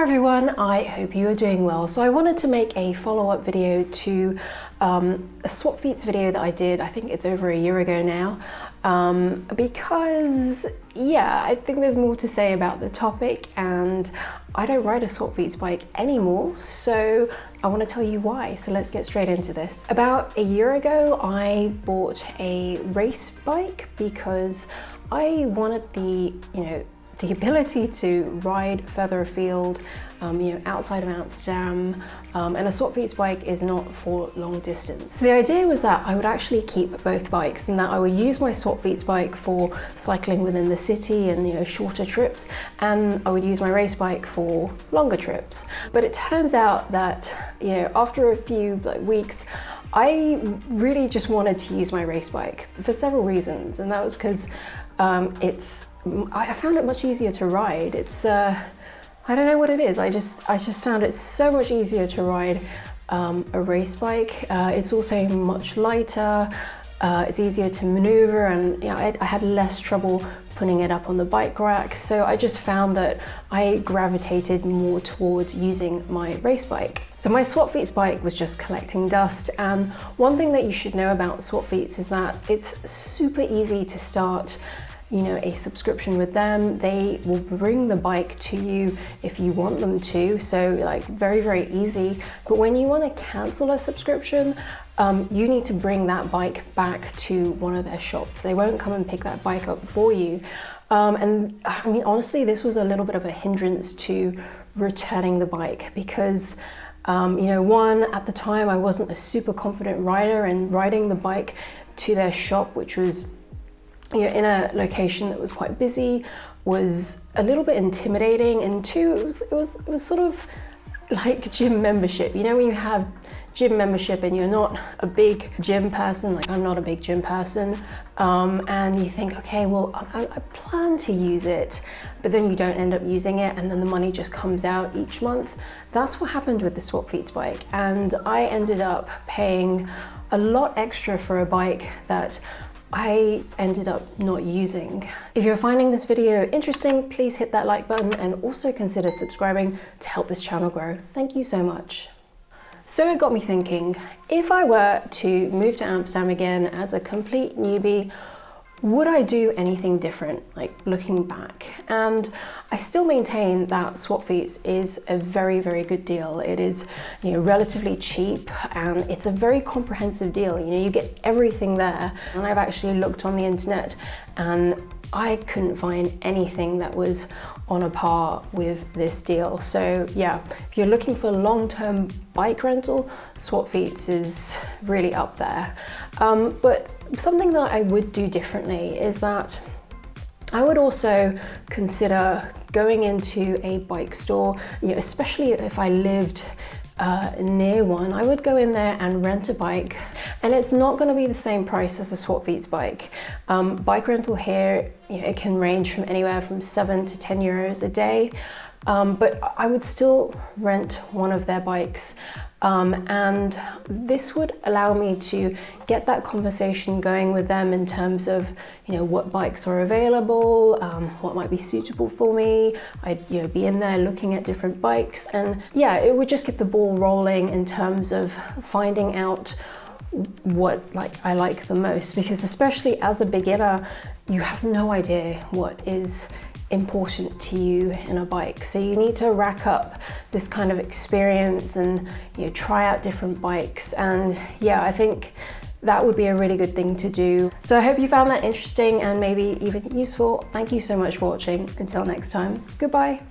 everyone, I hope you are doing well. So I wanted to make a follow-up video to a Swapfiets video that I did, I think it's over a year ago now, because yeah, I think there's more to say about the topic and I don't ride a Swapfiets bike anymore, so I want to tell you why. So let's get straight into this. About a year ago, I bought a race bike because I wanted the ability to ride further afield, outside of Amsterdam, and a Swapfiets bike is not for long distance. So the idea was that I would actually keep both bikes and that I would use my Swapfiets bike for cycling within the city and shorter trips, and I would use my race bike for longer trips. But it turns out that after a few weeks, I really just wanted to use my race bike for several reasons, and that was because I found it much easier to ride. It's I don't know what it is. I just found it so much easier to ride a race bike. It's also much lighter. It's easier to maneuver, and I had less trouble putting it up on the bike rack. So I just found that I gravitated more towards using my race bike. So my Swapfiets bike was just collecting dust, and one thing that you should know about Swapfiets is that it's super easy to start a subscription with them. They will bring the bike to you if you want them to, so very, very easy. But when you want to cancel a subscription, you need to bring that bike back to one of their shops. They won't come and pick that bike up for you. And I mean, honestly, this was a little bit of a hindrance to returning the bike because one, at the time I wasn't a super confident rider, and riding the bike to their shop, which was in a location that was quite busy, was a little bit intimidating. And two, it was sort of like gym membership. When you have gym membership and you're not a big gym person, like I'm not a big gym person, and you think, okay, well, I plan to use it, but then you don't end up using it, and then the money just comes out each month. That's what happened with the Swapfiets bike, and I ended up paying a lot extra for a bike that I ended up not using. If you're finding this video interesting, please hit that like button and also consider subscribing to help this channel grow. Thank you so much. So it got me thinking, if I were to move to Amsterdam again as a complete newbie, would I do anything different, looking back? And I still maintain that Swapfiets is a very, very good deal. It is, relatively cheap, and it's a very comprehensive deal. You get everything there. And I've actually looked on the internet and I couldn't find anything that was on a par with this deal. So yeah, if you're looking for long-term bike rental, Swapfiets is really up there. But something that I would do differently is that I would also consider going into a bike store, especially if I lived near one. I would go in there and rent a bike, and it's not going to be the same price as a Swapfiets bike. Bike rental here, it can range from anywhere from 7 to 10 euros a day, but I would still rent one of their bikes, and this would allow me to get that conversation going with them in terms of what bikes are available, what might be suitable for me. I'd be in there looking at different bikes, and yeah, it would just get the ball rolling in terms of finding out what I like the most, because especially as a beginner, you have no idea what is important to you in a bike. So you need to rack up this kind of experience and try out different bikes. And yeah, I think that would be a really good thing to do. So I hope you found that interesting and maybe even useful. Thank you so much for watching. Until next time, goodbye.